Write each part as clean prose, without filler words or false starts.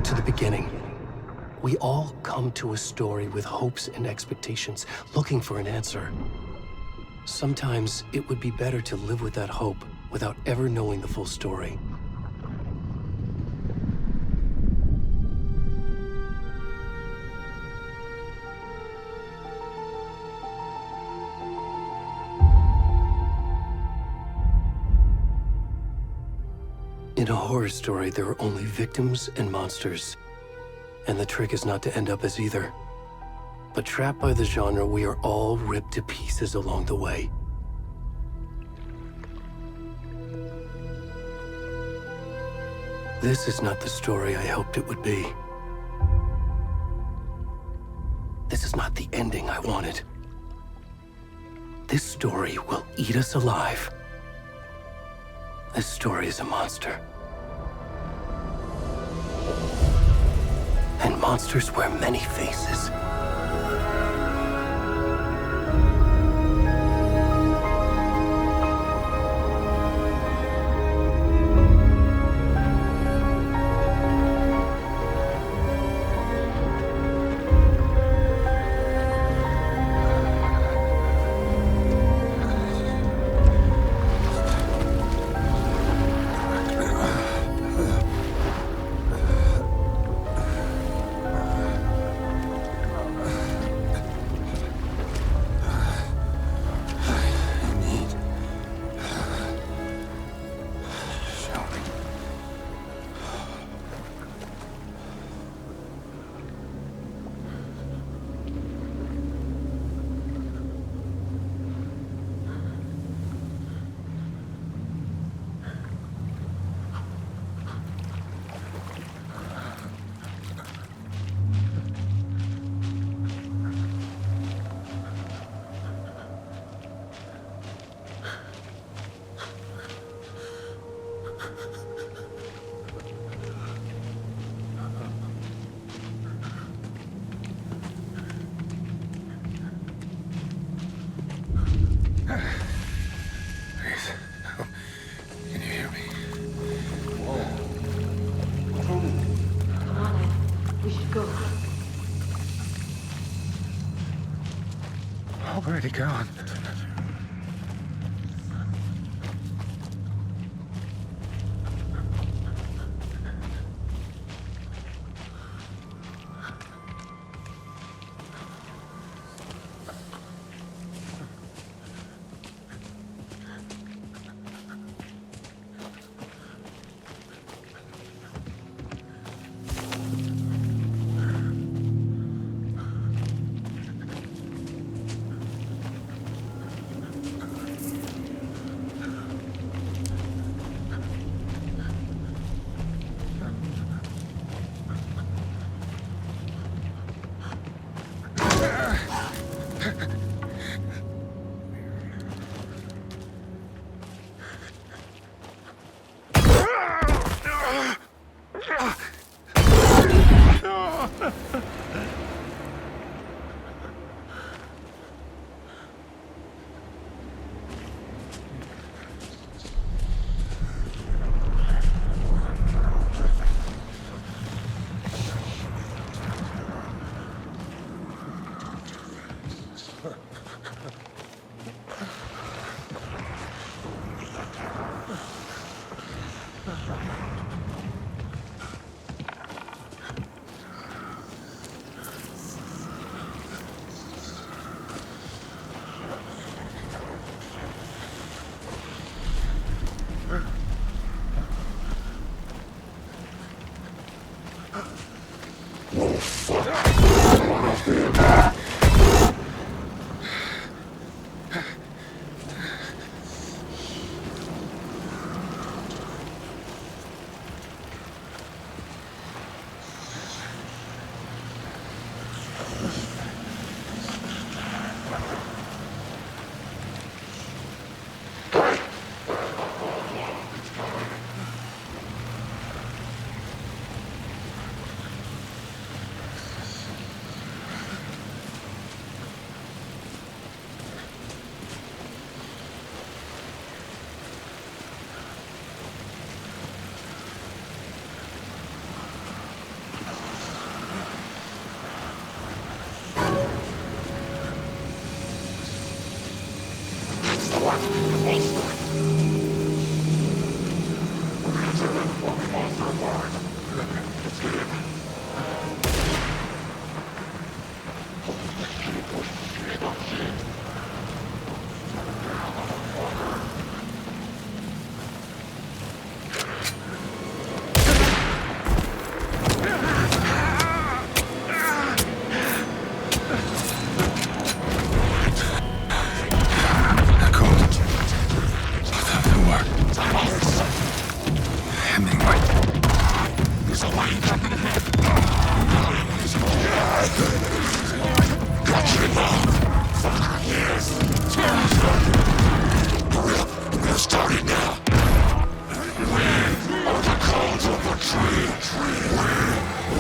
to the beginning. We all come to a story with hopes and expectations, looking for an answer. Sometimes it would be better to live with that hope without ever knowing the full story. In a horror story, there are only victims and monsters. And the trick is not to end up as either. But trapped by the genre, we are all ripped to pieces along the way. This is not the story I hoped it would be. This is not the ending I wanted. This story will eat us alive. This story is a monster. And monsters wear many faces. Already gone.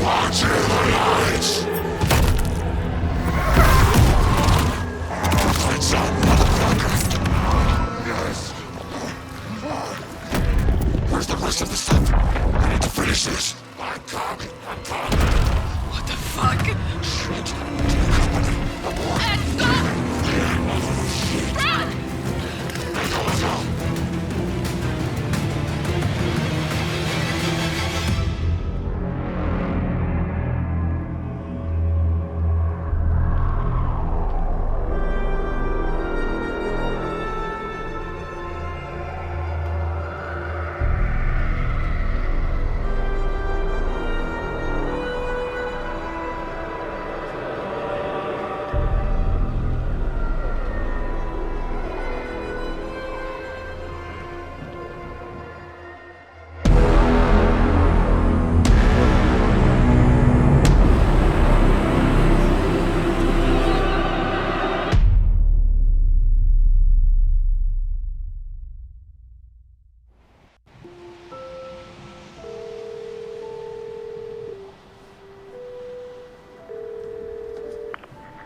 Watch the lights! Lights out, motherfucker! Yes. Where's the rest of the stuff? I need to finish this. I'm coming. What the fuck? Shit. Ed, stop! Run! Let's go.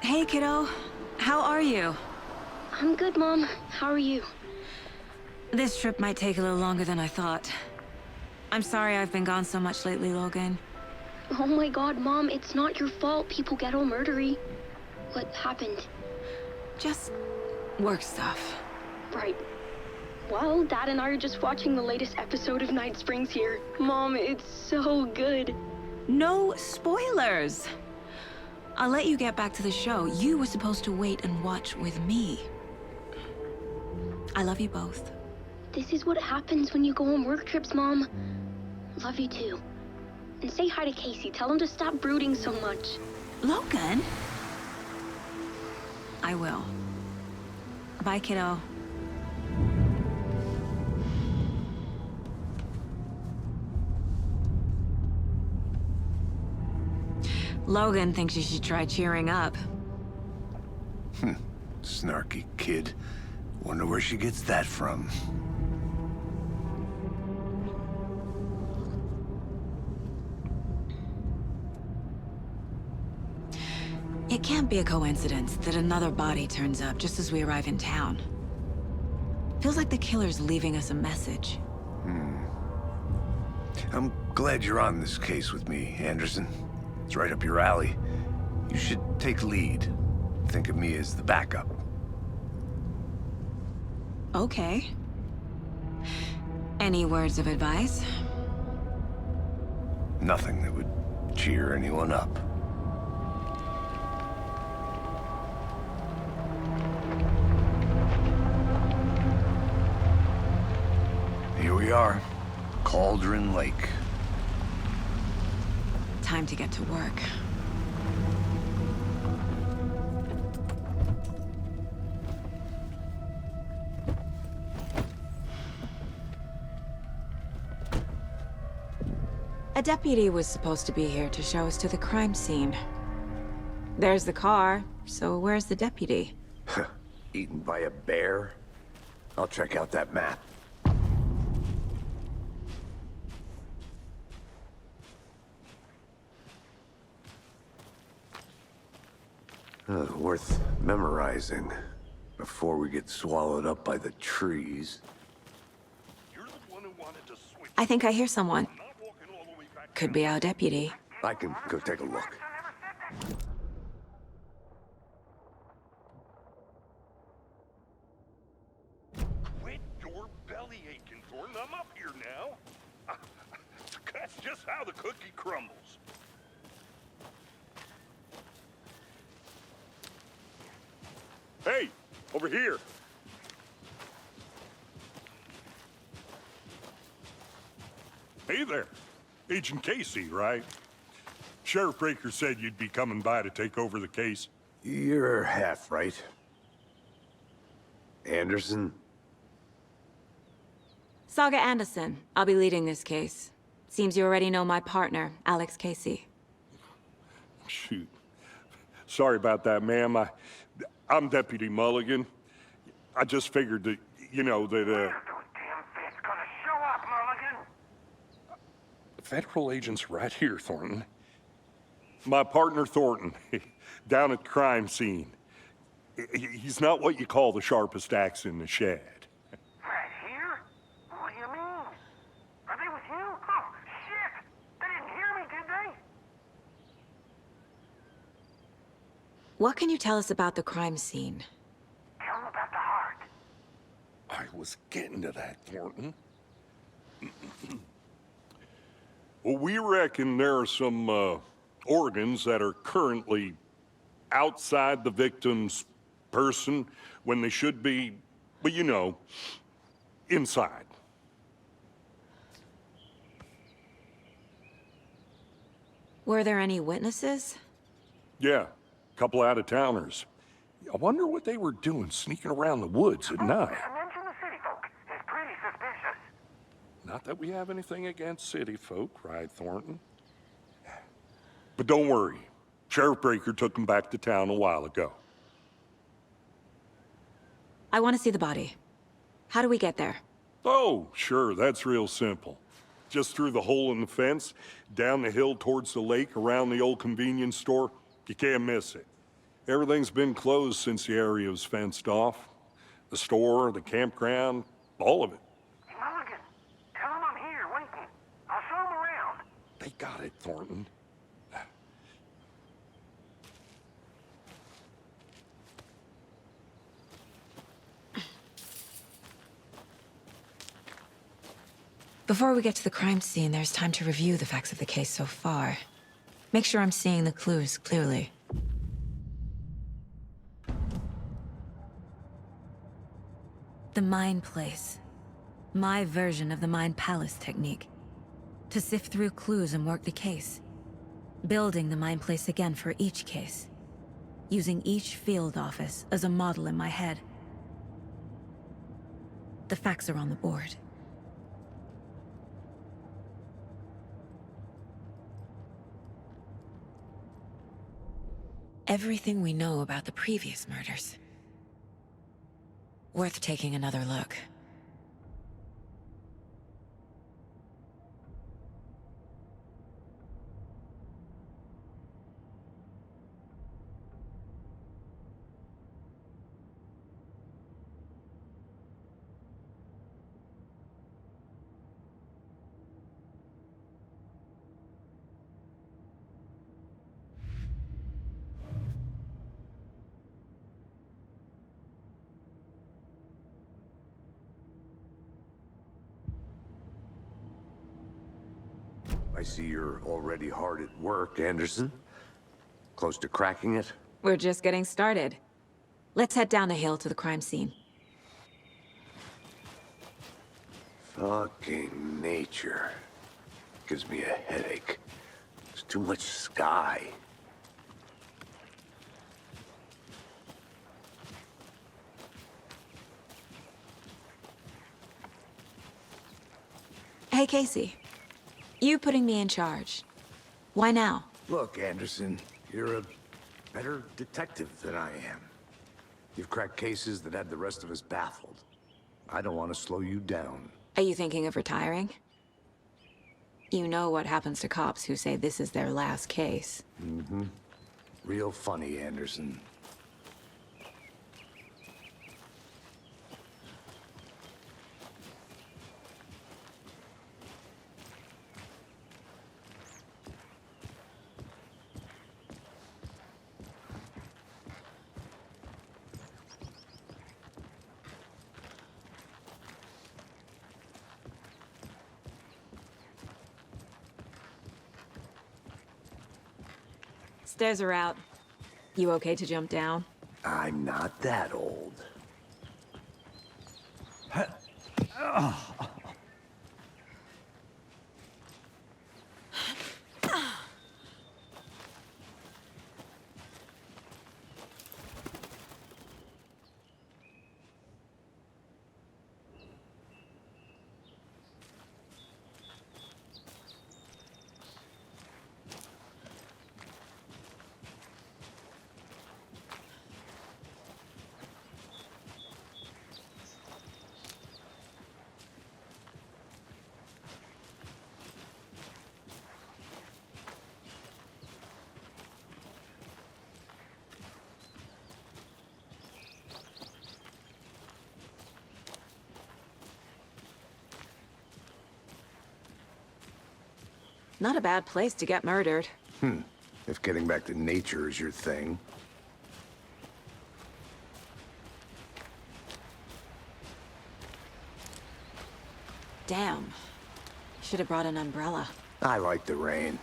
Hey, kiddo. How are you? I'm good, Mom. How are you? This trip might take a little longer than I thought. I'm sorry I've been gone so much lately, Logan. Oh my god, Mom, it's not your fault people get all murdery. What happened? Just work stuff. Right. Well, Dad and I are just watching the latest episode of Night Springs here. Mom, it's so good. No spoilers! I'll let you get back to the show. You were supposed to wait and watch with me. I love you both. This is what happens when you go on work trips, Mom. Love you too. And say hi to Casey. Tell him to stop brooding so much. Logan? I will. Bye, kiddo. Logan thinks you should try cheering up. Snarky kid. Wonder where she gets that from. It can't be a coincidence that another body turns up just as we arrive in town. Feels like the killer's leaving us a message. I'm glad you're on this case with me, Anderson. It's right up your alley. You should take lead. Think of me as the backup. Okay. Any words of advice? Nothing that would cheer anyone up. Here we are. Cauldron Lake. Time to get to work. A deputy was supposed to be here to show us to the crime scene. There's the car, so where's the deputy? Eaten by a bear? I'll check out that map. Worth memorizing before we get swallowed up by the trees. You're the one who wanted to switch. I think I hear someone. I'm not walking all the way back. Could be our deputy. I can go take a look. Quit your belly aching, Thornton. I'm up here now. That's just how the cookie crumbles. Hey, over here. Hey there. Agent Casey, right? Sheriff Breaker said you'd be coming by to take over the case. You're half right. Anderson? Saga Anderson. I'll be leading this case. Seems you already know my partner, Alex Casey. Shoot. Sorry about that, ma'am. I'm Deputy Mulligan. I just figured that, you know, that, When are those damn fists gonna show up, Mulligan? federal agent's right here, Thornton. My partner, Thornton, down at the crime scene. He's not what you call the sharpest axe in the shed. Right here? What do you mean? Are they with you? Oh, shit! They didn't hear me, did they? What can you tell us about the crime scene? Tell them about the heart. I was getting to that, Thornton. Well, we reckon there are some organs that are currently outside the victim's person when they should be, well, you know, inside. Were there any witnesses? Yeah, a couple out-of-towners. I wonder what they were doing sneaking around the woods at night. Mention the city folk. It's pretty suspicious. Not that we have anything against city folk, right, Thornton? But don't worry. Sheriff Breaker took them back to town a while ago. I want to see the body. How do we get there? Oh, sure, that's real simple. Just through the hole in the fence, down the hill towards the lake, around the old convenience store. You can't miss it. Everything's been closed since the area was fenced off. The store, the campground, all of it. Mulligan, tell them I'm here waiting. I'll show them around. They got it, Thornton. Before we get to the crime scene, there's time to review the facts of the case so far. Make sure I'm seeing the clues clearly. The Mind Place. My version of the Mind Palace technique. To sift through clues and work the case. Building the Mind Place again for each case. Using each field office as a model in my head. The facts are on the board. Everything we know about the previous murders. Worth taking another look. I see you're already hard at work, Anderson. Close to cracking it? We're just getting started. Let's head down the hill to the crime scene. Fucking nature. Gives me a headache. There's too much sky. Hey, Casey. You putting me in charge. Why now? Look, Anderson, you're a better detective than I am. You've cracked cases that had the rest of us baffled. I don't want to slow you down. Are you thinking of retiring? You know what happens to cops who say this is their last case. Mm-hmm. Real funny, Anderson. Stairs are out. You okay to jump down? I'm not that old. Not a bad place to get murdered. If getting back to nature is your thing. Damn. Should have brought an umbrella. I like the rain.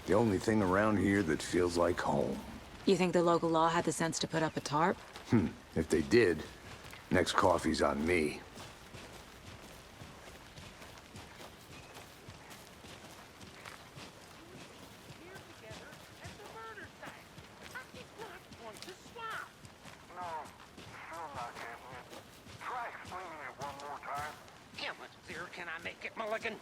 The only thing around here that feels like home. You think the local law had the sense to put up a tarp? If they did, next coffee's on me. Here together at the murder site. It's not going to swap. No, still not getting it. Try explaining it one more time. How much clearer can I make it, Mulligan?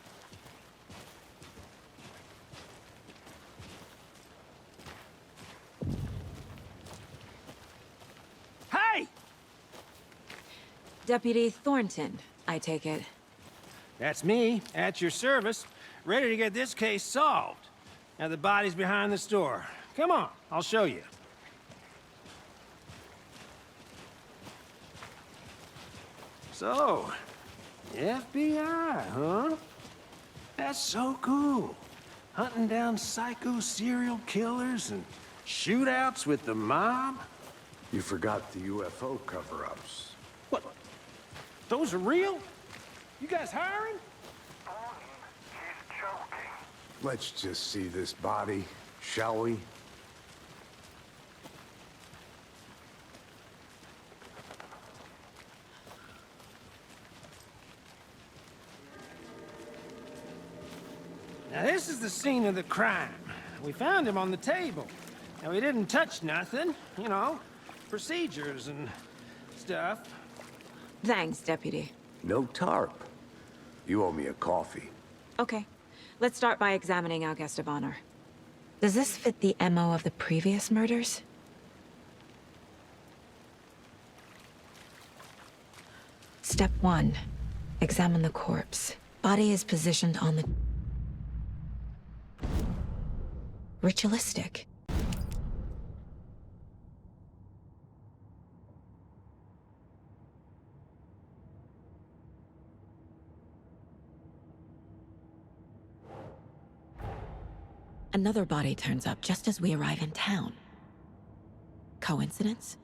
Hey! Deputy Thornton, I take it. That's me, at your service, ready to get this case solved. Now the body's behind the store. Come on, I'll show you. So, FBI, huh? That's so cool. Hunting down psycho serial killers and shootouts with the mob. You forgot the UFO cover-ups. What? Those are real? You guys hiring? He's joking. Let's just see this body, shall we? Now this is the scene of the crime. We found him on the table. Now we didn't touch nothing, you know, procedures and stuff. Thanks, Deputy. No tarp. You owe me a coffee. Okay. Let's start by examining our guest of honor. Does this fit the MO of the previous murders? Step 1. Examine the corpse. Body is positioned on the... ritualistic. Another body turns up just as we arrive in town. Coincidence?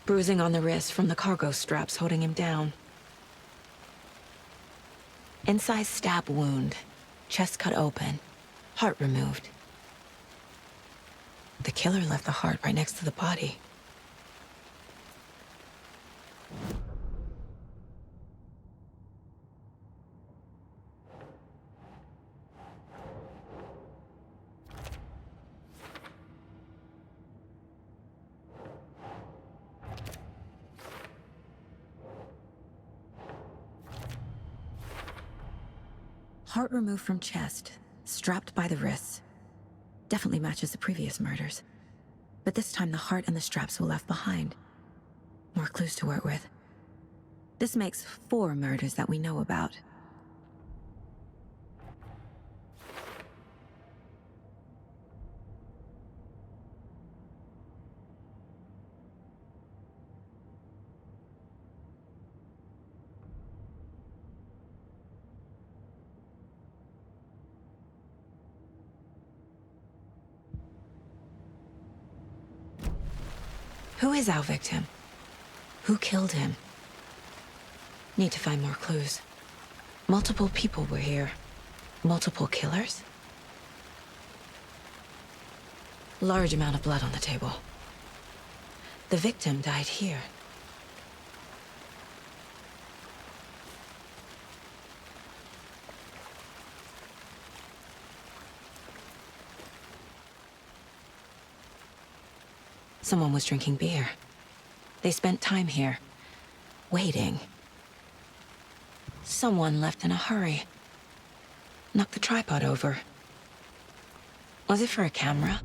Bruising on the wrist from the cargo straps holding him down. Incised stab wound. Chest cut open. Heart removed. The killer left the heart right next to the body. Heart removed from chest, strapped by the wrists. Definitely matches the previous murders. But this time the heart and the straps were left behind. More clues to work with. This makes 4 murders that we know about. Who is our victim? Who killed him? Need to find more clues. Multiple people were here. Multiple killers? Large amount of blood on the table. The victim died here. Someone was drinking beer. They spent time here, waiting. Someone left in a hurry. Knocked the tripod over. Was it for a camera?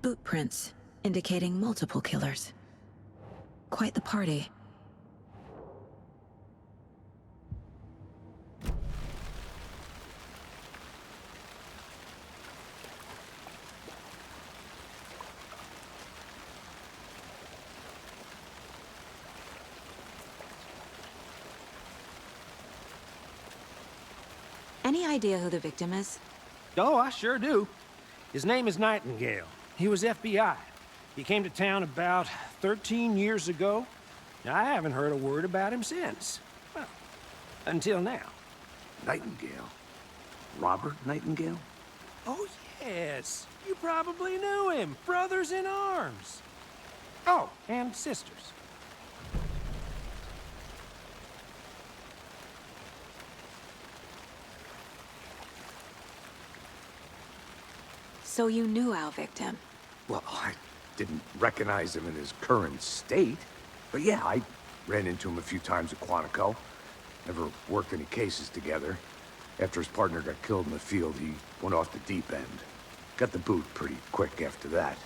Boot prints, indicating multiple killers. Quite the party. Any idea who the victim is? Oh, I sure do. His name is Nightingale. He was FBI. He came to town about 13 years ago. I haven't heard a word about him since. Well, until now. Nightingale? Robert Nightingale? Oh, yes. You probably knew him. Brothers in arms. Oh, and sisters. So you knew our victim? Well, I didn't recognize him in his current state. But yeah, I ran into him a few times at Quantico. Never worked any cases together. After his partner got killed in the field, he went off the deep end. Got the boot pretty quick after that.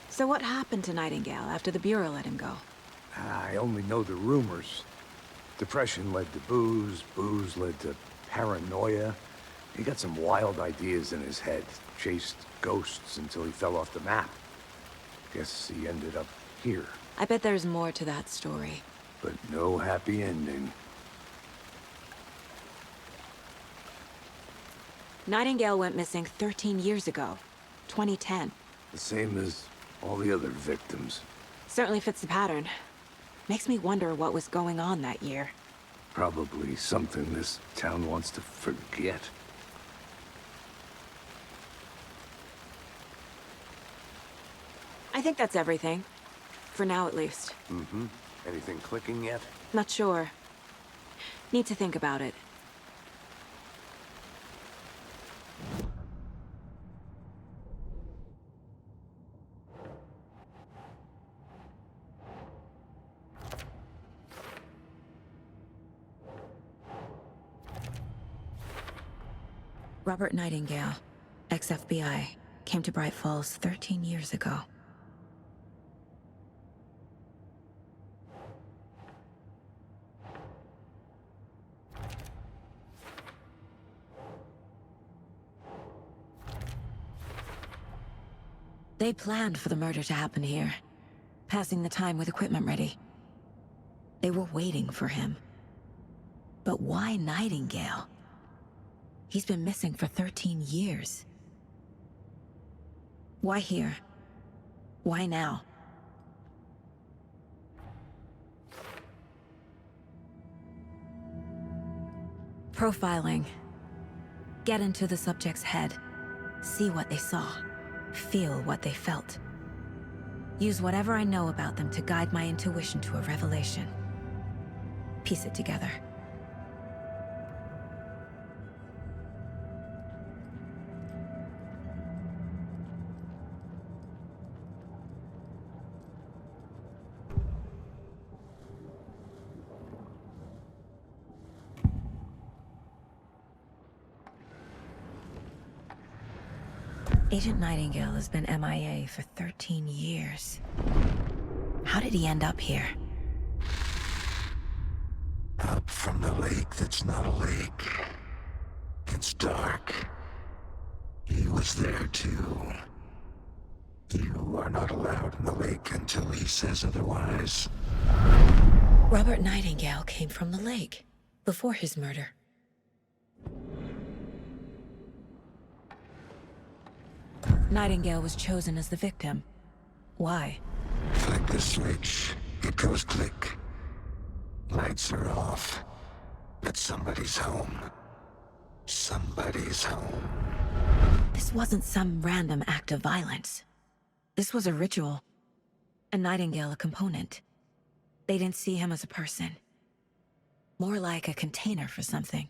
So what happened to Nightingale after the Bureau let him go? I only know the rumors. Depression led to booze, booze led to paranoia. He got some wild ideas in his head, chased ghosts until he fell off the map. Guess he ended up here, I bet there's more to that story. but no happy ending. Nightingale went missing 13 years ago, 2010. The same as all the other victims. Certainly fits the pattern. Makes me wonder what was going on that year. Probably something this town wants to forget. I think that's everything. For now, at least. Mm-hmm. Anything clicking yet? Not sure. Need to think about it. Robert Nightingale, ex-FBI, came to Bright Falls 13 years ago. They planned for the murder to happen here, passing the time with equipment ready. They were waiting for him. But why Nightingale? He's been missing for 13 years. Why here? Why now? Profiling. Get into the subject's head. See what they saw. Feel what they felt. Use whatever I know about them to guide my intuition to a revelation. Piece it together. Agent Nightingale has been MIA for 13 years. How did he end up here? Up from the lake that's not a lake. It's dark. He was there too. You are not allowed in the lake until he says otherwise. Robert Nightingale came from the lake, before his murder. Nightingale was chosen as the victim. Why? Flick the switch, it goes click. Lights are off. But somebody's home. Somebody's home. This wasn't some random act of violence. This was a ritual. A Nightingale a component. They didn't see him as a person. More like a container for something.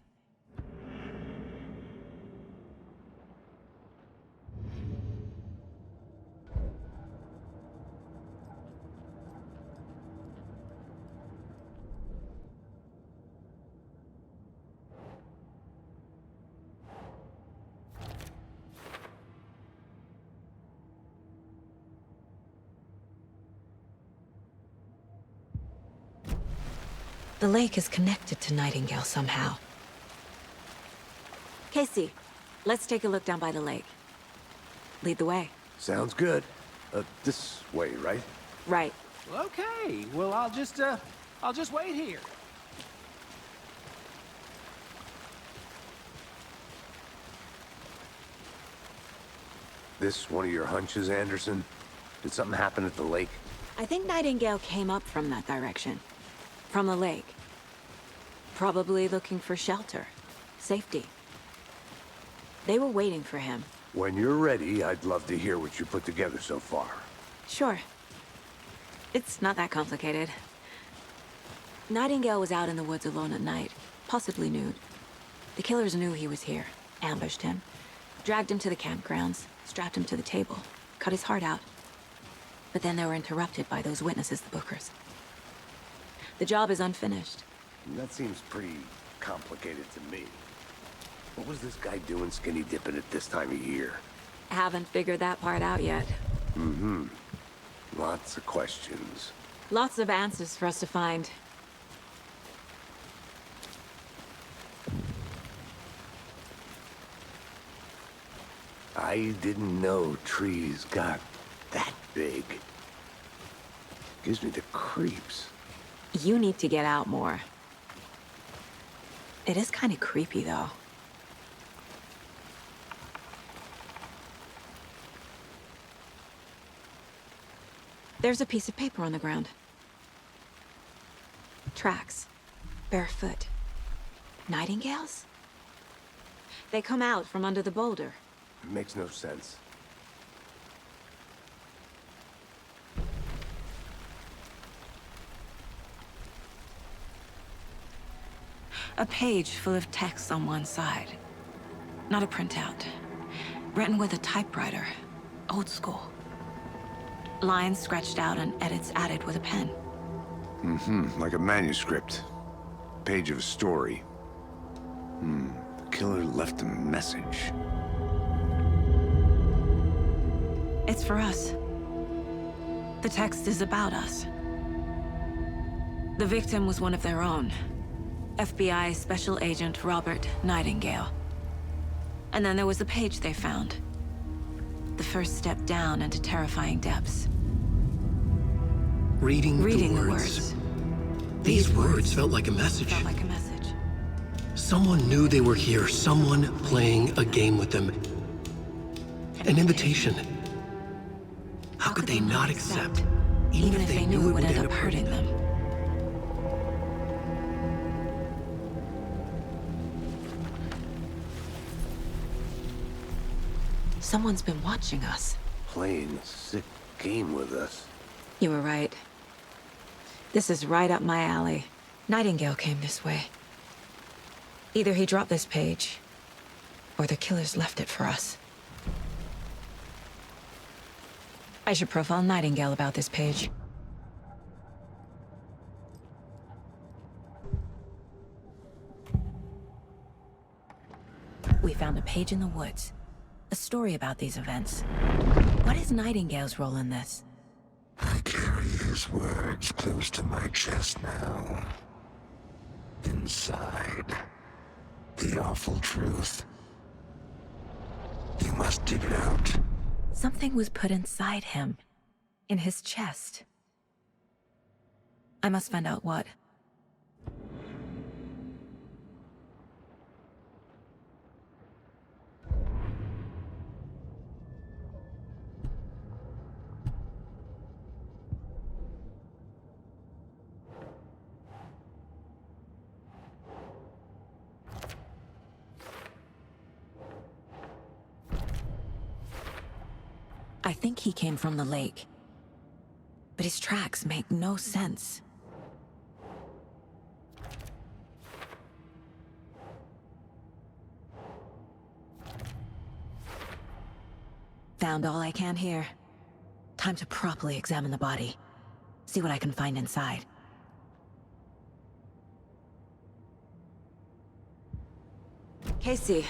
The lake is connected to Nightingale somehow. Casey, let's take a look down by the lake. Lead the way. Sounds good. This way, right? Right. Okay, well, I'll just wait here. This one of your hunches, Anderson? Did something happen at the lake? I think Nightingale came up from that direction. From the lake. Probably looking for shelter. Safety. They were waiting for him. When you're ready, I'd love to hear what you put together so far. Sure. It's not that complicated. Nightingale was out in the woods alone at night, possibly nude. The killers knew he was here, ambushed him, dragged him to the campgrounds, strapped him to the table, cut his heart out. But then they were interrupted by those witnesses, the Bookers. The job is unfinished. That seems pretty complicated to me. What was this guy doing skinny dipping at this time of year? Haven't figured that part out yet. Mm-hmm. Lots of questions. Lots of answers for us to find. I didn't know trees got that big. Gives me the creeps. You need to get out more. It is kind of creepy, though. There's a piece of paper on the ground. Tracks. Barefoot. Nightingales? They come out from under the boulder. It makes no sense. A page full of text on one side. Not a printout. Written with a typewriter. Old school. Lines scratched out and edits added with a pen. Mm-hmm, like a manuscript. Page of a story. The killer left a message. It's for us. The text is about us. The victim was one of their own. FBI Special Agent Robert Nightingale. And then there was the page they found. The first step down into terrifying depths. Reading the the words. words. These words felt like a message. Felt like a message. Someone knew they were here, someone playing a game with them. An invitation. How could they not accept, even if they knew it would end up hurting them? Someone's been watching us. Playing a sick game with us. You were right. This is right up my alley. Nightingale came this way. Either he dropped this page, or the killers left it for us. I should profile Nightingale about this page. We found a page in the woods. A story about these events. What is Nightingale's role in this? I carry his words close to my chest now. Inside, the awful truth. You must dig it out. Something was put inside him. In his chest. I must find out what. I think he came from the lake. But his tracks make no sense. Found all I can here. Time to properly examine the body. See what I can find inside. Casey,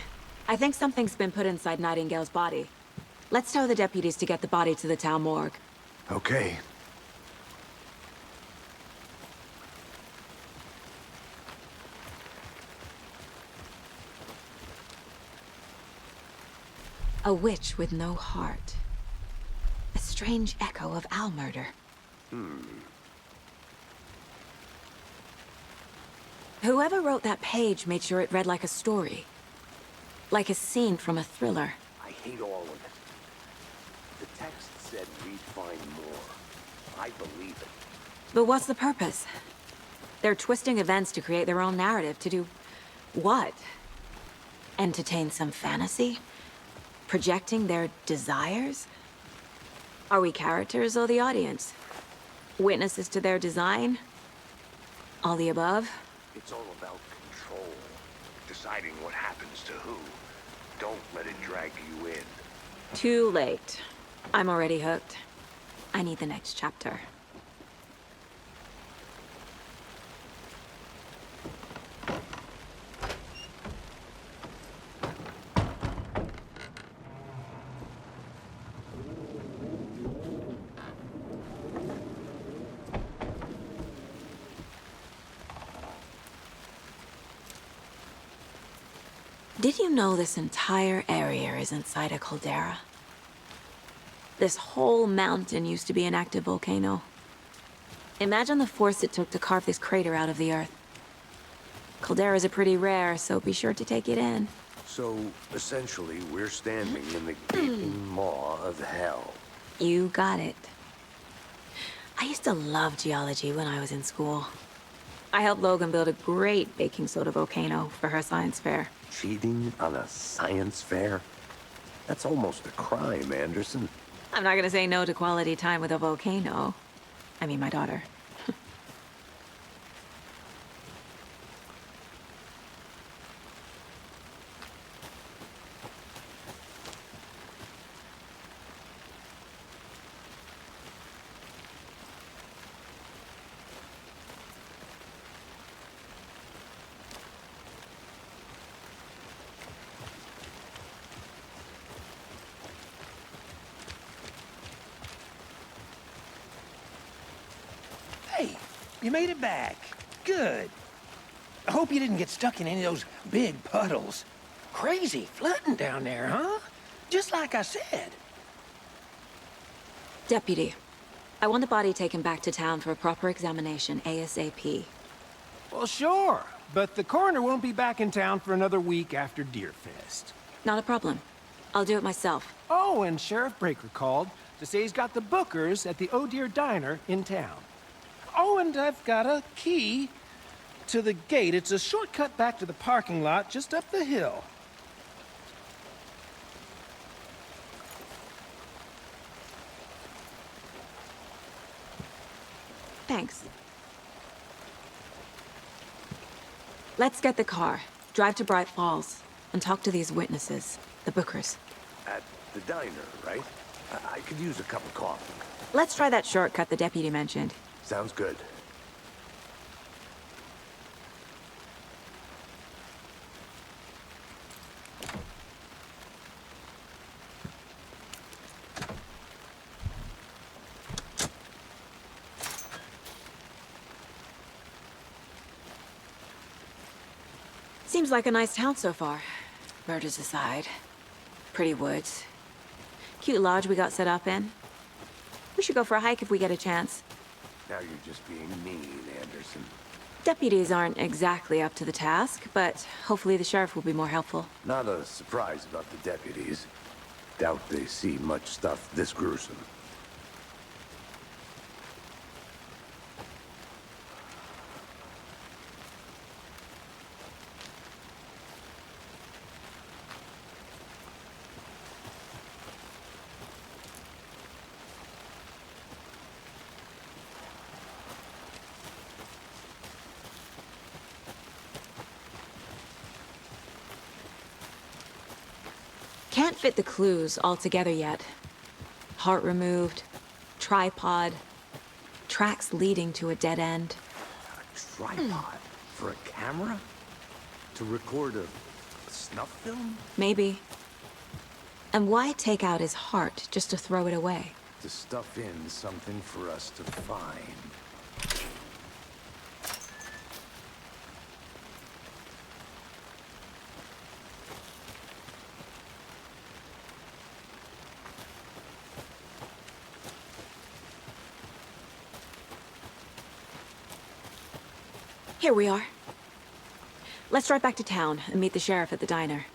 I think something's been put inside Nightingale's body. Let's tell the deputies to get the body to the town morgue. Okay. A witch with no heart. A strange echo of owl murder. Whoever wrote that page made sure it read like a story. Like a scene from a thriller. I hate all of it. The text said we'd find more. I believe it. But what's the purpose? They're twisting events to create their own narrative to do what? Entertain some fantasy? Projecting their desires? Are we characters or the audience? Witnesses to their design? All the above? It's all about control. Deciding what happens to who. Don't let it drag you in. Too late. I'm already hooked. I need the next chapter. Did you know this entire area is inside a caldera? This whole mountain used to be an active volcano. Imagine the force it took to carve this crater out of the earth. Calderas are pretty rare, so be sure to take it in. So, essentially, we're standing in the gaping maw of hell. You got it. I used to love geology when I was in school. I helped Logan build a great baking soda volcano for her science fair. Cheating on a science fair? That's almost a crime, Anderson. I'm not gonna say no to quality time with a volcano. I mean, my daughter. Hey, you made it back. Good. I hope you didn't get stuck in any of those big puddles. Crazy flooding down there, huh? Just like I said. Deputy, I want the body taken back to town for a proper examination ASAP. Well, sure. But the coroner won't be back in town for another week after Deerfest. Not a problem. I'll do it myself. Oh, and Sheriff Breaker called to say he's got the Bookers at the Oh Deer Diner in town. Oh, and I've got a key to the gate. It's a shortcut back to the parking lot just up the hill. Thanks. Let's get the car, drive to Bright Falls, and talk to these witnesses, the Bookers. At the diner, right? I could use a cup of coffee. Let's try that shortcut the deputy mentioned. Sounds good. Seems like a nice town so far. Murders aside. Pretty woods. Cute lodge we got set up in. We should go for a hike if we get a chance. Now you're just being mean, Anderson. Deputies aren't exactly up to the task, but hopefully the sheriff will be more helpful. Not a surprise about the deputies. Doubt they see much stuff this gruesome. Can't fit the clues all together yet. Heart removed, tripod, tracks leading to a dead end. A tripod? For a camera? To record a snuff film? Maybe. And why take out his heart just to throw it away? To stuff in something for us to find. Here we are. Let's drive back to town and meet the sheriff at the diner.